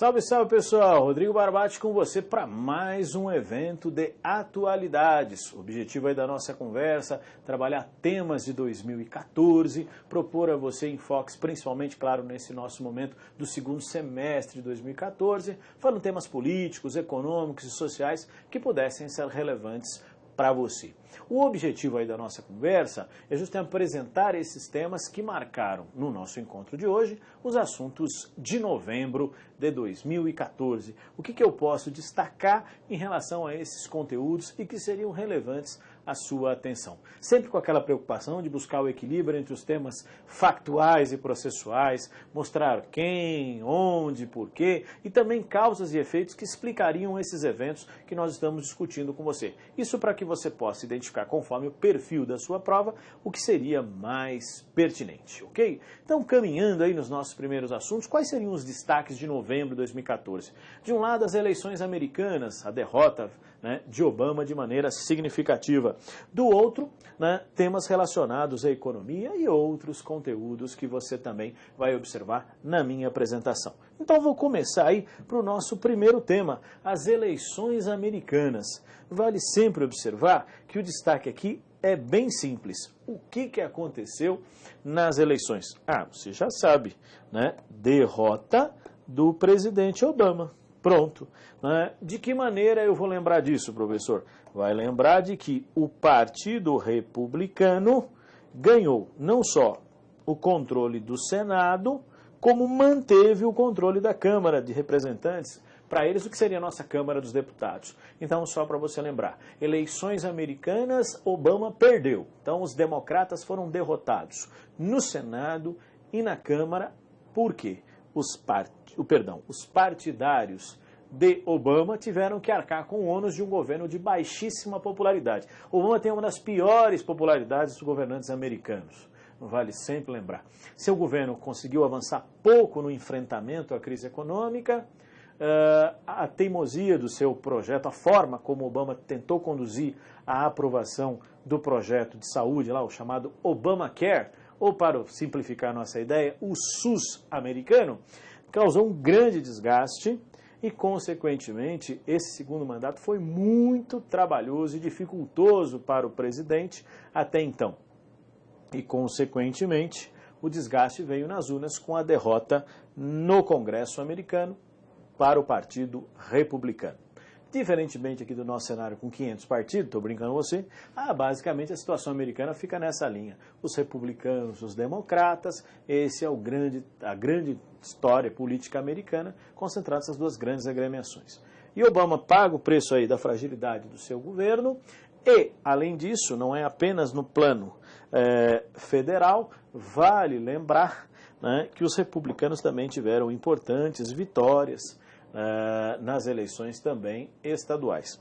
Salve, salve pessoal, Rodrigo Barbati com você para mais um evento de atualidades. O objetivo aí da nossa conversa, trabalhar temas de 2014, propor a você enfoques principalmente, claro, nesse nosso momento do segundo semestre de 2014, falando temas políticos, econômicos e sociais que pudessem ser relevantes para você. O objetivo aí da nossa conversa é justamente apresentar esses temas que marcaram no nosso encontro de hoje os assuntos de novembro de 2014. O que eu posso destacar em relação a esses conteúdos e que seriam relevantes à sua atenção. Sempre com aquela preocupação de buscar o equilíbrio entre os temas factuais e processuais, mostrar quem, onde, porquê e também causas e efeitos que explicariam esses eventos que nós estamos discutindo com você. Isso para que você possa identificar, conforme o perfil da sua prova, o que seria mais pertinente, ok? Então, caminhando aí nos nossos primeiros assuntos, quais seriam os destaques de novembro de 2014? De um lado, as eleições americanas, a derrota de Obama de maneira significativa. Do outro, temas relacionados à economia e outros conteúdos que você também vai observar na minha apresentação. Então vou começar aí para o nosso primeiro tema, as eleições americanas. Vale sempre observar que o destaque aqui é bem simples. O que aconteceu nas eleições? Você já sabe, derrota do presidente Obama. Pronto. De que maneira eu vou lembrar disso, professor? Vai lembrar de que o Partido Republicano ganhou não só o controle do Senado, como manteve o controle da Câmara de Representantes. Para eles, o que seria a nossa Câmara dos Deputados. Então, só para você lembrar, eleições americanas, Obama perdeu. Então, os democratas foram derrotados no Senado e na Câmara. Por quê? Os partidários de Obama tiveram que arcar com o ônus de um governo de baixíssima popularidade. Obama tem uma das piores popularidades dos governantes americanos. Vale sempre lembrar. Seu governo conseguiu avançar pouco no enfrentamento à crise econômica. A teimosia do seu projeto, a forma como Obama tentou conduzir a aprovação do projeto de saúde, lá, o chamado Obamacare, ou para simplificar nossa ideia, o SUS americano, causou um grande desgaste e, consequentemente, esse segundo mandato foi muito trabalhoso e dificultoso para o presidente até então. E, consequentemente, o desgaste veio nas urnas com a derrota no Congresso americano para o Partido Republicano. Diferentemente aqui do nosso cenário com 500 partidos, estou brincando com você, basicamente a situação americana fica nessa linha. Os republicanos, os democratas, esse é a grande história política americana, concentrada nessas duas grandes agremiações. E Obama paga o preço aí da fragilidade do seu governo e, além disso, não é apenas no plano federal, vale lembrar que os republicanos também tiveram importantes vitórias nas eleições também estaduais.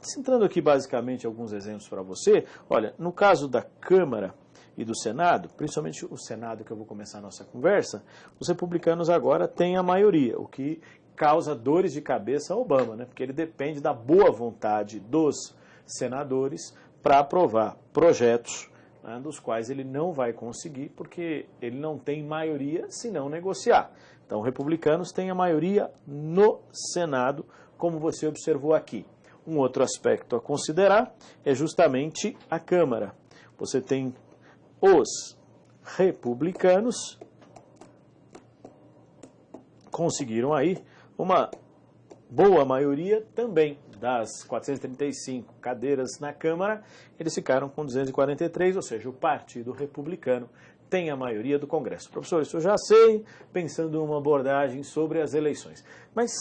Centrando aqui basicamente alguns exemplos para você, olha, no caso da Câmara e do Senado, principalmente o Senado que eu vou começar a nossa conversa, os republicanos agora têm a maioria, o que causa dores de cabeça a Obama, porque ele depende da boa vontade dos senadores para aprovar projetos dos quais ele não vai conseguir, porque ele não tem maioria se não negociar. Então, republicanos têm a maioria no Senado, como você observou aqui. Um outro aspecto a considerar é justamente a Câmara. Você tem os republicanos conseguiram aí uma boa maioria também. Das 435 cadeiras na Câmara, eles ficaram com 243, ou seja, o Partido Republicano tem a maioria do Congresso. Professor, isso eu já sei, pensando em uma abordagem sobre as eleições. Mas,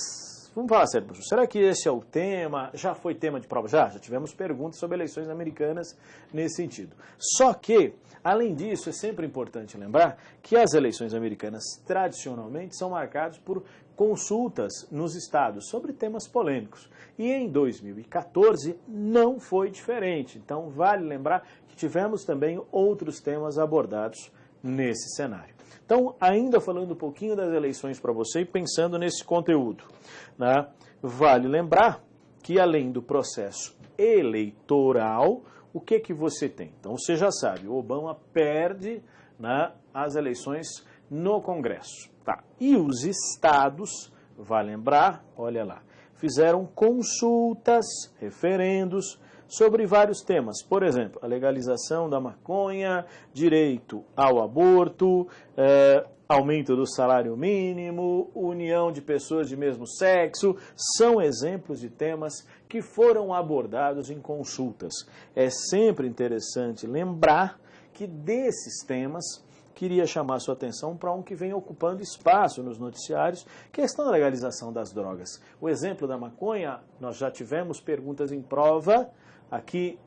vamos falar sério, professor, será que esse é o tema? Já foi tema de prova? Já tivemos perguntas sobre eleições americanas nesse sentido. Só que, além disso, é sempre importante lembrar que as eleições americanas, tradicionalmente, são marcadas por consultas nos estados sobre temas polêmicos. E em 2014 não foi diferente. Então, vale lembrar que tivemos também outros temas abordados nesse cenário. Então, ainda falando um pouquinho das eleições para você e pensando nesse conteúdo, vale lembrar que além do processo eleitoral, o que você tem? Então, você já sabe, o Obama perde as eleições no Congresso. E os estados vai lembrar, olha lá, fizeram consultas, referendos sobre vários temas. Por exemplo, a legalização da maconha, direito ao aborto, aumento do salário mínimo, união de pessoas de mesmo sexo, são exemplos de temas que foram abordados em consultas. É sempre interessante lembrar que desses temas, queria chamar sua atenção para um que vem ocupando espaço nos noticiários, que é a questão da legalização das drogas. O exemplo da maconha, nós já tivemos perguntas em prova aqui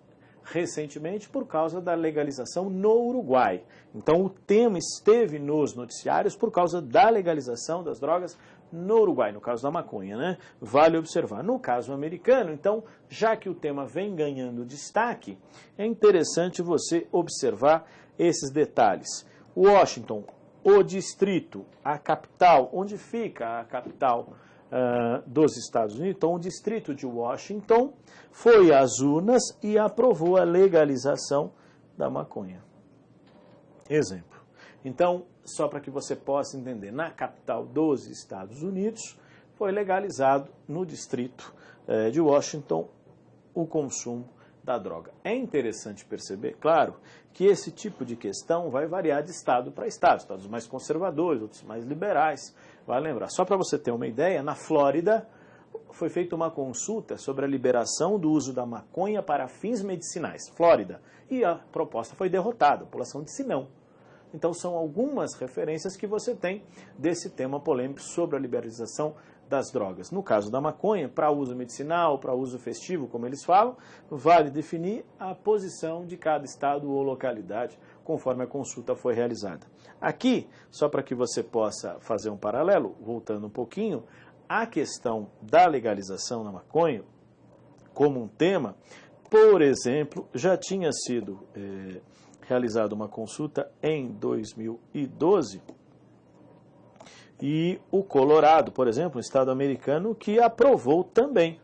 recentemente por causa da legalização no Uruguai. Então o tema esteve nos noticiários por causa da legalização das drogas no Uruguai, no caso da maconha, né? Vale observar. No caso americano, então, já que o tema vem ganhando destaque, é interessante você observar esses detalhes. Washington, o distrito, a capital, onde fica a capital dos Estados Unidos, então o distrito de Washington foi às urnas e aprovou a legalização da maconha. Exemplo. Então, só para que você possa entender, na capital dos Estados Unidos foi legalizado no distrito de Washington o consumo da droga. É interessante perceber, claro, que esse tipo de questão vai variar de estado para estado, estados mais conservadores, outros mais liberais. Vai lembrar, só para você ter uma ideia, na Flórida foi feita uma consulta sobre a liberação do uso da maconha para fins medicinais, Flórida, e a proposta foi derrotada, a população disse não. Então são algumas referências que você tem desse tema polêmico sobre a liberalização das drogas. No caso da maconha, para uso medicinal, para uso festivo, como eles falam, vale definir a posição de cada estado ou localidade, conforme a consulta foi realizada. Aqui, só para que você possa fazer um paralelo, voltando um pouquinho, a questão da legalização da maconha, como um tema, por exemplo, já tinha sido realizada uma consulta em 2012, e o Colorado, por exemplo, um estado americano que aprovou também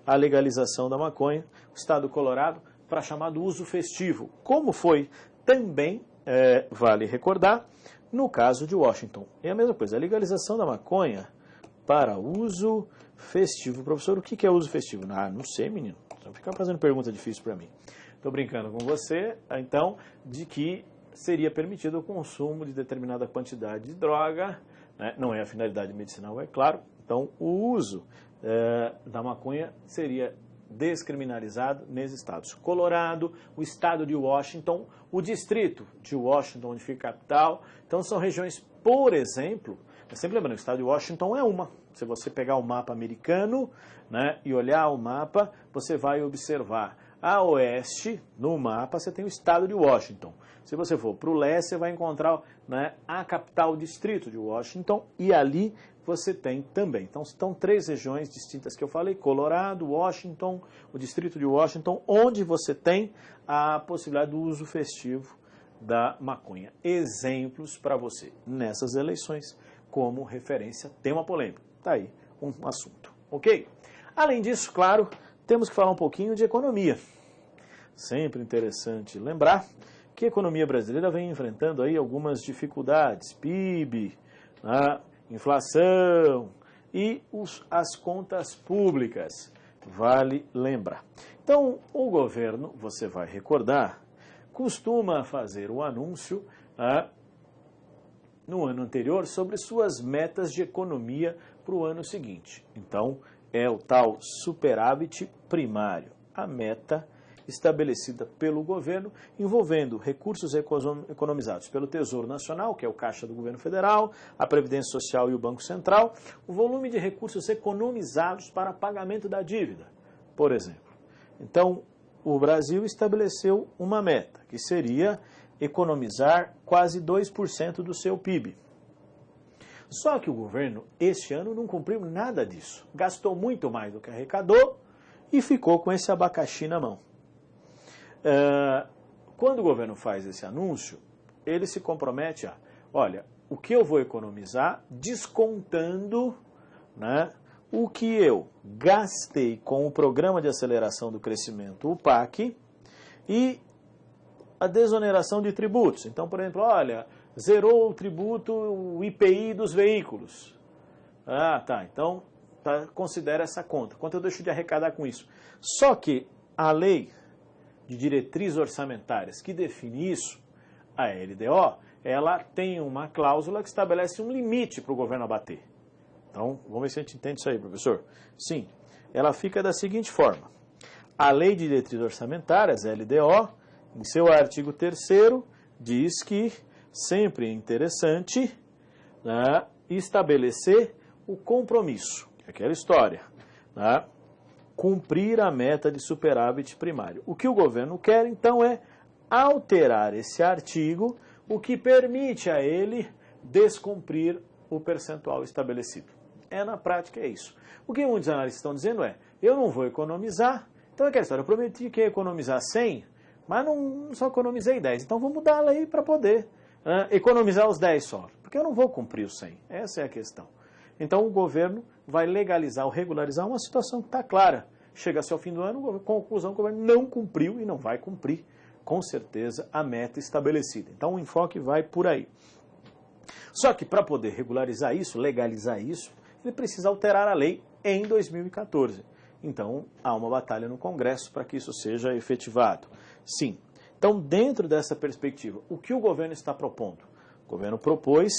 a legalização da maconha, o estado do Colorado, para chamado uso festivo, como foi também, vale recordar, no caso de Washington. É a mesma coisa, a legalização da maconha para uso festivo. Professor, o que é uso festivo? Ah, não sei, menino, você vai ficar fazendo pergunta difícil para mim. Estou brincando com você, então, de que seria permitido o consumo de determinada quantidade de droga, né? Não é a finalidade medicinal, é claro. Então, o uso da maconha seria descriminalizado nesses estados. Colorado, o estado de Washington, o distrito de Washington, onde fica a capital. Então, são regiões, por exemplo, sempre lembrando, o estado de Washington é uma. Se você pegar o mapa americano, né, e olhar o mapa, você vai observar a oeste, no mapa, você tem o estado de Washington. Se você for para o leste, você vai encontrar, né, a capital, o distrito de Washington, e ali você tem também. Então, estão três regiões distintas que eu falei, Colorado, Washington, o distrito de Washington, onde você tem a possibilidade do uso festivo da maconha. Exemplos para você nessas eleições, como referência, tema polêmico. Está aí um assunto, ok? Além disso, claro, temos que falar um pouquinho de economia. Sempre interessante lembrar que a economia brasileira vem enfrentando aí algumas dificuldades, PIB, né, inflação e as contas públicas, vale lembrar. Então, o governo, você vai recordar, costuma fazer o anúncio no ano anterior sobre suas metas de economia para o ano seguinte. Então, é o tal superávit primário, a meta estabelecida pelo governo, envolvendo recursos economizados pelo Tesouro Nacional, que é o Caixa do Governo Federal, a Previdência Social e o Banco Central, o volume de recursos economizados para pagamento da dívida, por exemplo. Então, o Brasil estabeleceu uma meta, que seria economizar quase 2% do seu PIB. Só que o governo, este ano, não cumpriu nada disso. Gastou muito mais do que arrecadou e ficou com esse abacaxi na mão. Quando o governo faz esse anúncio, ele se compromete a, olha, o que eu vou economizar descontando, né, o que eu gastei com o Programa de Aceleração do Crescimento, o PAC, e a desoneração de tributos. Então, por exemplo, olha, zerou o tributo, o IPI dos veículos. Ah, tá, então considera essa conta. Quanto eu deixo de arrecadar com isso? Só que a lei de diretrizes orçamentárias que define isso, a LDO, ela tem uma cláusula que estabelece um limite para o governo abater. Então, vamos ver se a gente entende isso aí, professor. Sim, ela fica da seguinte forma. A Lei de Diretrizes Orçamentárias, LDO, em seu artigo 3º, diz que sempre é interessante, né, estabelecer o compromisso, aquela história, né, cumprir a meta de superávit primário. O que o governo quer, então, é alterar esse artigo, o que permite a ele descumprir o percentual estabelecido. Na prática, é isso. O que muitos analistas estão dizendo é, eu não vou economizar, então é aquela história, eu prometi que ia economizar 100, mas não só economizei 10, então vou mudar a lei para poder economizar os 10 só, porque eu não vou cumprir os 100, essa é a questão. Então o governo vai legalizar ou regularizar uma situação que está clara. Chega-se ao fim do ano, conclusão, o governo não cumpriu e não vai cumprir, com certeza, a meta estabelecida. Então o enfoque vai por aí. Só que para poder regularizar isso, legalizar isso, ele precisa alterar a lei em 2014. Então há uma batalha no Congresso para que isso seja efetivado. Sim. Então, dentro dessa perspectiva, o que o governo está propondo? O governo propôs,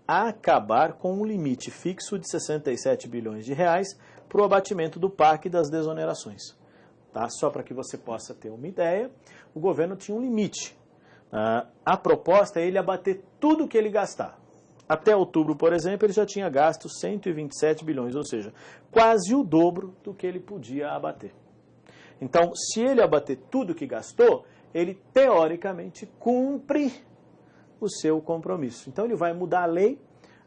acabar com um limite fixo de 67 bilhões de reais para o abatimento do PAC das desonerações. Tá? Só para que você possa ter uma ideia, o governo tinha um limite. A proposta é ele abater tudo que ele gastar. Até outubro, por exemplo, ele já tinha gasto 127 bilhões, ou seja, quase o dobro do que ele podia abater. Então, se ele abater tudo que gastou, ele teoricamente cumpre o seu compromisso. Então, ele vai mudar a lei,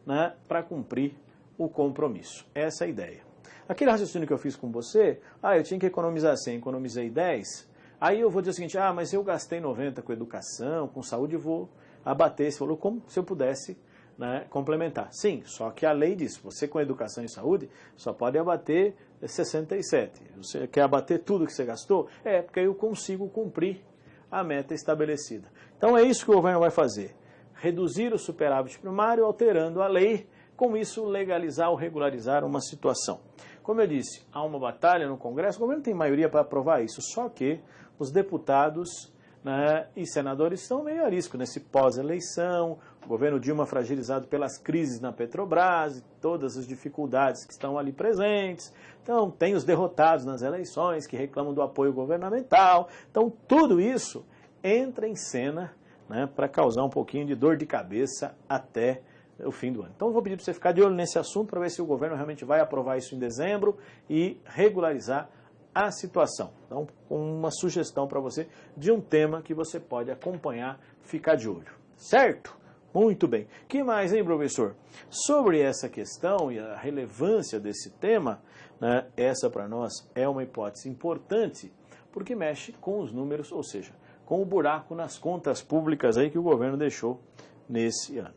né, para cumprir o compromisso. Essa é a ideia. Aquele raciocínio que eu fiz com você, eu tinha que economizar 100, economizei 10, aí eu vou dizer o seguinte, mas eu gastei 90 com educação, com saúde, vou abater esse valor como se eu pudesse, né, complementar. Sim, só que a lei diz, você com educação e saúde só pode abater 67. Você quer abater tudo que você gastou? Porque eu consigo cumprir a meta estabelecida. Então é isso que o governo vai fazer. Reduzir o superávit primário, alterando a lei, com isso legalizar ou regularizar uma situação. Como eu disse, há uma batalha no Congresso, o governo tem maioria para aprovar isso, só que os deputados, né, e senadores estão meio a risco nesse pós-eleição, o governo Dilma fragilizado pelas crises na Petrobras e todas as dificuldades que estão ali presentes. Então, tem os derrotados nas eleições que reclamam do apoio governamental. Então, tudo isso entra em cena, né, para causar um pouquinho de dor de cabeça até o fim do ano. Então, eu vou pedir para você ficar de olho nesse assunto para ver se o governo realmente vai aprovar isso em dezembro e regularizar a situação. Então, uma sugestão para você de um tema que você pode acompanhar, ficar de olho. Certo? Muito bem. Que mais, hein, professor? Sobre essa questão e a relevância desse tema, né, essa para nós é uma hipótese importante, porque mexe com os números, ou seja, com o buraco nas contas públicas aí que o governo deixou nesse ano.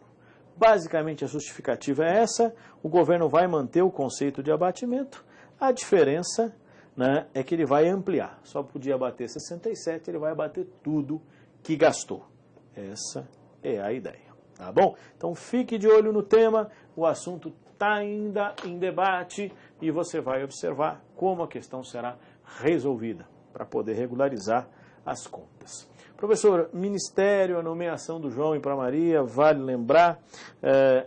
Basicamente, a justificativa é essa, o governo vai manter o conceito de abatimento, a diferença, né, é que ele vai ampliar. Só podia abater 67, ele vai abater tudo que gastou. Essa é a ideia. Tá bom? Então fique de olho no tema, o assunto está ainda em debate e você vai observar como a questão será resolvida para poder regularizar as contas. Professor, ministério, a nomeação do João e para Maria, vale lembrar,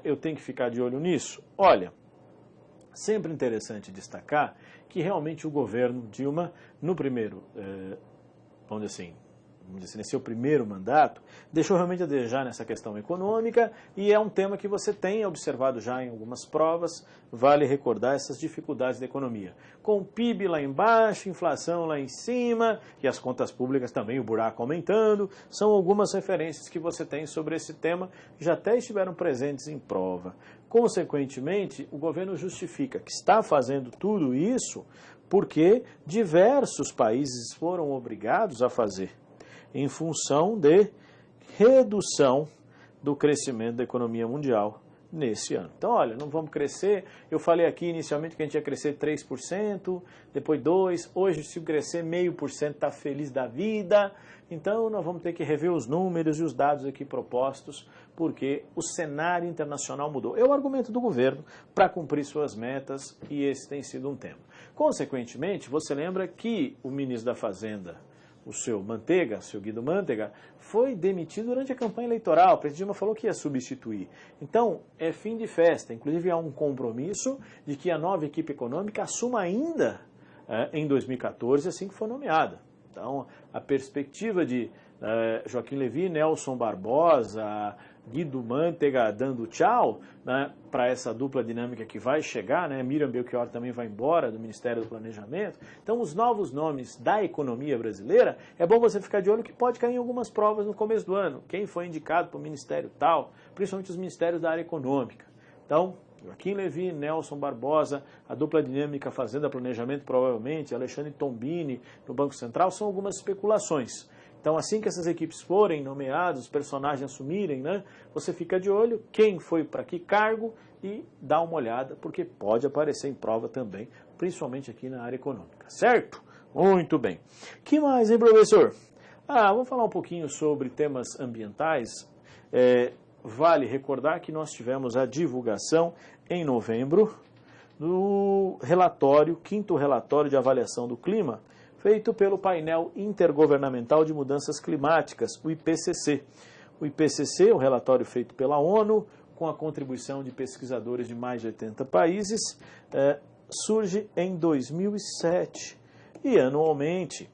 eu tenho que ficar de olho nisso? Olha, sempre interessante destacar que realmente o governo Dilma, no primeiro, vamos dizer assim, nesse seu primeiro mandato, deixou realmente a desejar nessa questão econômica e é um tema que você tem observado já em algumas provas, vale recordar essas dificuldades da economia. Com o PIB lá embaixo, inflação lá em cima e as contas públicas também, o buraco aumentando, são algumas referências que você tem sobre esse tema que já até estiveram presentes em prova. Consequentemente, o governo justifica que está fazendo tudo isso porque diversos países foram obrigados a fazer, em função de redução do crescimento da economia mundial nesse ano. Então, olha, não vamos crescer. Eu falei aqui inicialmente que a gente ia crescer 3%, depois 2%, hoje se crescer 0,5% está feliz da vida. Então, nós vamos ter que rever os números e os dados aqui propostos, porque o cenário internacional mudou. É o argumento do governo para cumprir suas metas e esse tem sido um tema. Consequentemente, você lembra que o ministro da Fazenda, o seu Manteiga, seu Guido Mantega, foi demitido durante a campanha eleitoral. O presidente Dilma falou que ia substituir. Então, é fim de festa. Inclusive, há um compromisso de que a nova equipe econômica assuma ainda em 2014, assim que for nomeada. Então, a perspectiva de Joaquim Levy, Nelson Barbosa, Guido Mantega dando tchau, né, para essa dupla dinâmica que vai chegar, né, Miriam Belchior também vai embora do Ministério do Planejamento. Então, os novos nomes da economia brasileira, é bom você ficar de olho que pode cair em algumas provas no começo do ano. Quem foi indicado para o ministério tal, principalmente os ministérios da área econômica. Então, Joaquim Levy, Nelson Barbosa, a dupla dinâmica Fazenda Planejamento, provavelmente, Alexandre Tombini no Banco Central, são algumas especulações. Então, assim que essas equipes forem nomeadas, os personagens assumirem, né, você fica de olho quem foi para que cargo e dá uma olhada, porque pode aparecer em prova também, principalmente aqui na área econômica, certo? Muito bem. Que mais, hein, professor? Vamos falar um pouquinho sobre temas ambientais. Vale recordar que nós tivemos a divulgação em novembro do relatório, 5º relatório de avaliação do clima, feito pelo painel intergovernamental de mudanças climáticas, o IPCC. O IPCC, o relatório feito pela ONU, com a contribuição de pesquisadores de mais de 80 países, surge em 2007 e anualmente,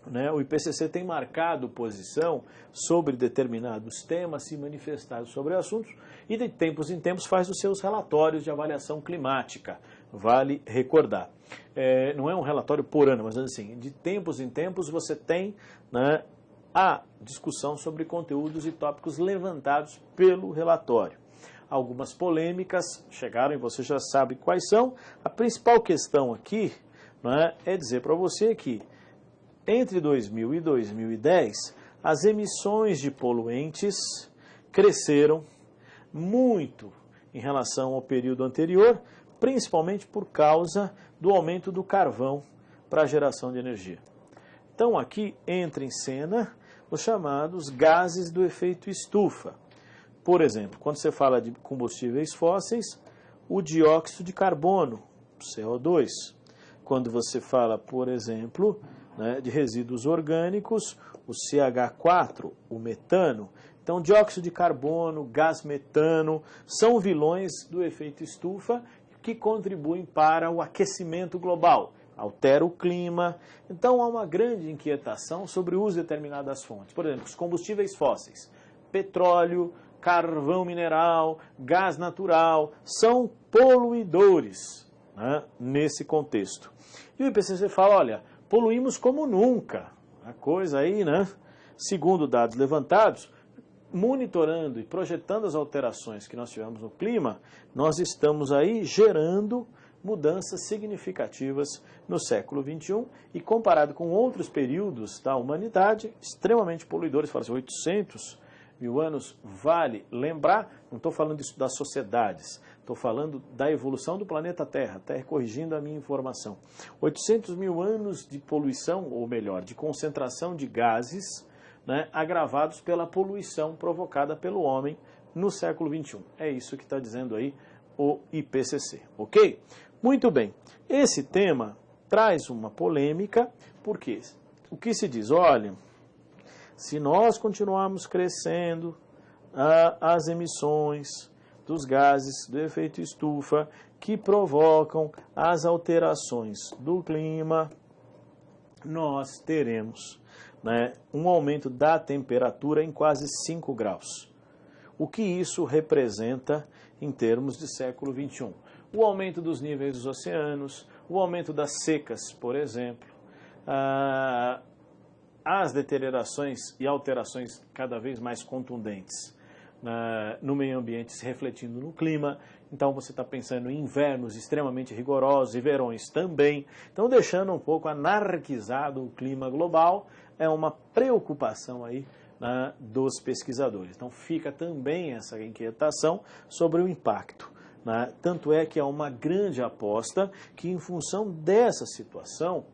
né, o IPCC tem marcado posição sobre determinados temas, se manifestado sobre assuntos e de tempos em tempos faz os seus relatórios de avaliação climática. Vale recordar. Não é um relatório por ano, mas assim, de tempos em tempos você tem, né, a discussão sobre conteúdos e tópicos levantados pelo relatório. Algumas polêmicas chegaram e você já sabe quais são. A principal questão aqui, né, é dizer para você que entre 2000 e 2010, as emissões de poluentes cresceram muito em relação ao período anterior, principalmente por causa do aumento do carvão para a geração de energia. Então aqui entra em cena os chamados gases do efeito estufa. Por exemplo, quando você fala de combustíveis fósseis, o dióxido de carbono, CO2. Quando você fala, por exemplo, né, de resíduos orgânicos, o CH4, o metano. Então, dióxido de carbono, gás metano, são vilões do efeito estufa que contribuem para o aquecimento global, altera o clima. Então, há uma grande inquietação sobre o uso de determinadas fontes. Por exemplo, os combustíveis fósseis, petróleo, carvão mineral, gás natural, são poluidores, né, nesse contexto. E o IPCC fala, olha, poluímos como nunca. A coisa aí, né? Segundo dados levantados, monitorando e projetando as alterações que nós tivemos no clima, nós estamos aí gerando mudanças significativas no século XXI e comparado com outros períodos da humanidade, extremamente poluidores, fala assim, 800 mil anos, vale lembrar, não estou falando disso das sociedades, estou falando da evolução do planeta Terra, até corrigindo a minha informação. 800 mil anos de poluição, ou melhor, de concentração de gases, né, agravados pela poluição provocada pelo homem no século XXI. É isso que está dizendo aí o IPCC, ok? Muito bem, esse tema traz uma polêmica, porque o que se diz, olha, se nós continuarmos crescendo as emissões dos gases do efeito estufa que provocam as alterações do clima, nós teremos, né, um aumento da temperatura em quase 5 graus. O que isso representa em termos de século XXI? O aumento dos níveis dos oceanos, o aumento das secas, por exemplo, as deteriorações e alterações cada vez mais contundentes no meio ambiente se refletindo no clima. Então você está pensando em invernos extremamente rigorosos e verões também. Então deixando um pouco anarquizado o clima global, é uma preocupação aí né, dos pesquisadores. Então fica também essa inquietação sobre o impacto. Né? Tanto é que há uma grande aposta que, em função dessa situação,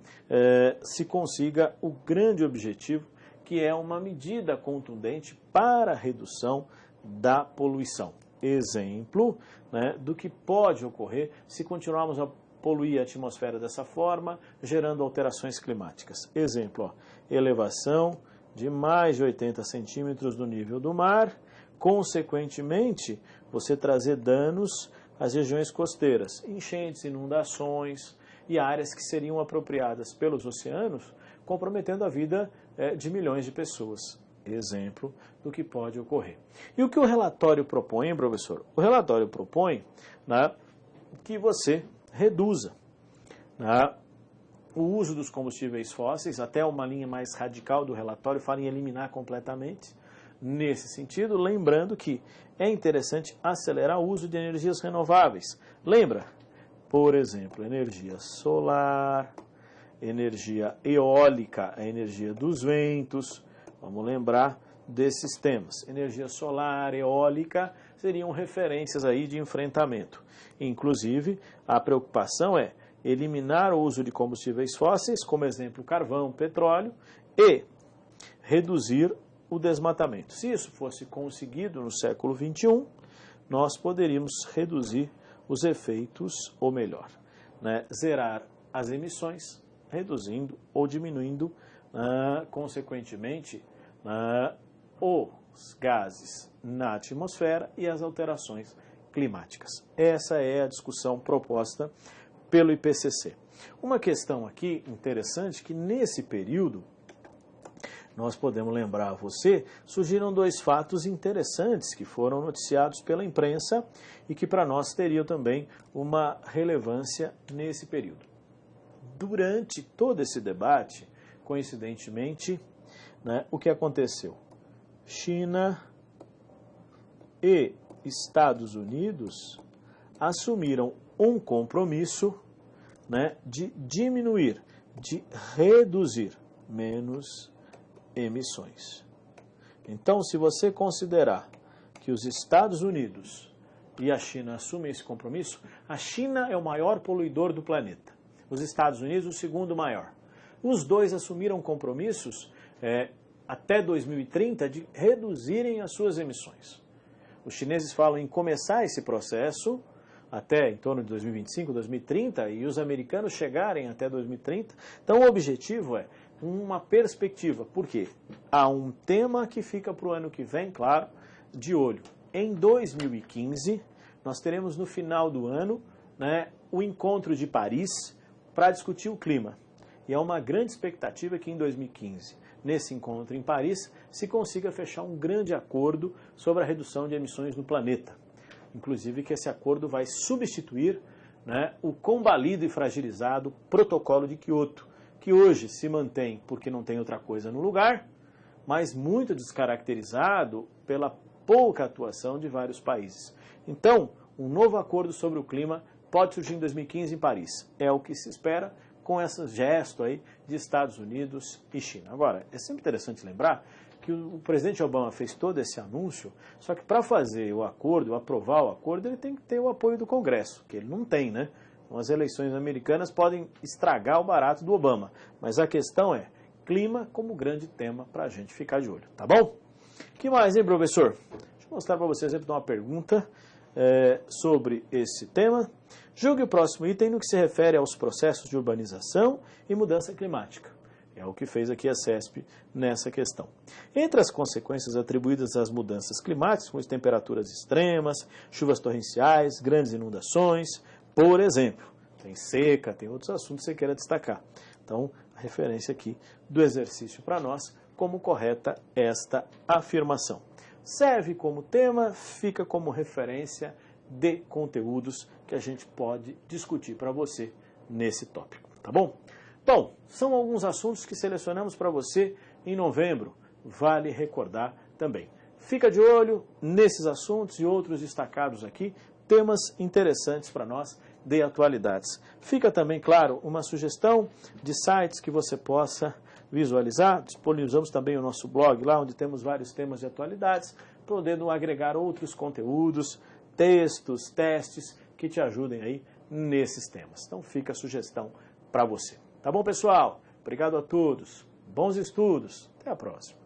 se consiga o grande objetivo, que é uma medida contundente para a redução da poluição. Exemplo, né, do que pode ocorrer se continuarmos a poluir a atmosfera dessa forma, gerando alterações climáticas. Exemplo, ó, elevação de mais de 80 centímetros do nível do mar, consequentemente, você trazer danos às regiões costeiras, enchentes, inundações e áreas que seriam apropriadas pelos oceanos, comprometendo a vida de milhões de pessoas. Exemplo do que pode ocorrer. E o que o relatório propõe, hein, professor? O relatório propõe, né, que você reduza, né, o uso dos combustíveis fósseis, até uma linha mais radical do relatório fala em eliminar completamente. Nesse sentido, lembrando que é interessante acelerar o uso de energias renováveis. Lembra? Por exemplo, energia solar, energia eólica, a energia dos ventos. Vamos lembrar desses temas. Energia solar, eólica seriam referências aí de enfrentamento. Inclusive, a preocupação é eliminar o uso de combustíveis fósseis, como exemplo carvão, petróleo, e reduzir o desmatamento. Se isso fosse conseguido no século XXI, nós poderíamos reduzir os efeitos, ou melhor, né, zerar as emissões, reduzindo ou diminuindo, consequentemente, os gases na atmosfera e as alterações climáticas. Essa é a discussão proposta pelo IPCC. Uma questão aqui interessante que nesse período, nós podemos lembrar a você, surgiram dois fatos interessantes que foram noticiados pela imprensa e que para nós teriam também uma relevância nesse período. Durante todo esse debate, coincidentemente, né, o que aconteceu? China e Estados Unidos assumiram um compromisso, né, de diminuir, de reduzir menos emissões. Então, se você considerar que os Estados Unidos e a China assumem esse compromisso, a China é o maior poluidor do planeta. Os Estados Unidos, o segundo maior. Os dois assumiram compromissos até 2030 de reduzirem as suas emissões. Os chineses falam em começar esse processo até em torno de 2025, 2030, e os americanos chegarem até 2030. Então, o objetivo é uma perspectiva. Por quê? Há um tema que fica para o ano que vem, claro, de olho. Em 2015, nós teremos no final do ano, né, o encontro de Paris para discutir o clima. E é uma grande expectativa que em 2015, nesse encontro em Paris, se consiga fechar um grande acordo sobre a redução de emissões no planeta. Inclusive que esse acordo vai substituir, né, o combalido e fragilizado Protocolo de Kyoto, que hoje se mantém porque não tem outra coisa no lugar, mas muito descaracterizado pela pouca atuação de vários países. Então, um novo acordo sobre o clima pode surgir em 2015 em Paris. É o que se espera com esse gesto aí de Estados Unidos e China. Agora, é sempre interessante lembrar que o presidente Obama fez todo esse anúncio, só que para fazer o acordo, aprovar o acordo, ele tem que ter o apoio do Congresso, que ele não tem, né? Então, as eleições americanas podem estragar o barato do Obama, mas a questão é clima como grande tema para a gente ficar de olho, tá bom? Que mais, hein, professor? Deixa eu mostrar para vocês sempre uma pergunta sobre esse tema. Julgue o próximo item no que se refere aos processos de urbanização e mudança climática. É o que fez aqui a CESP nessa questão. Entre as consequências atribuídas às mudanças climáticas, como as temperaturas extremas, chuvas torrenciais, grandes inundações, por exemplo, tem seca, tem outros assuntos que você queira destacar. Então, a referência aqui do exercício para nós, como correta esta afirmação. Serve como tema, fica como referência de conteúdos que a gente pode discutir para você nesse tópico, tá bom? Bom, são alguns assuntos que selecionamos para você em novembro, vale recordar também. Fica de olho nesses assuntos e outros destacados aqui, temas interessantes para nós de atualidades. Fica também, claro, uma sugestão de sites que você possa visualizar, disponibilizamos também o nosso blog lá, onde temos vários temas de atualidades, podendo agregar outros conteúdos, textos, testes que te ajudem aí nesses temas. Então fica a sugestão para você. Tá bom, pessoal? Obrigado a todos. Bons estudos. Até a próxima.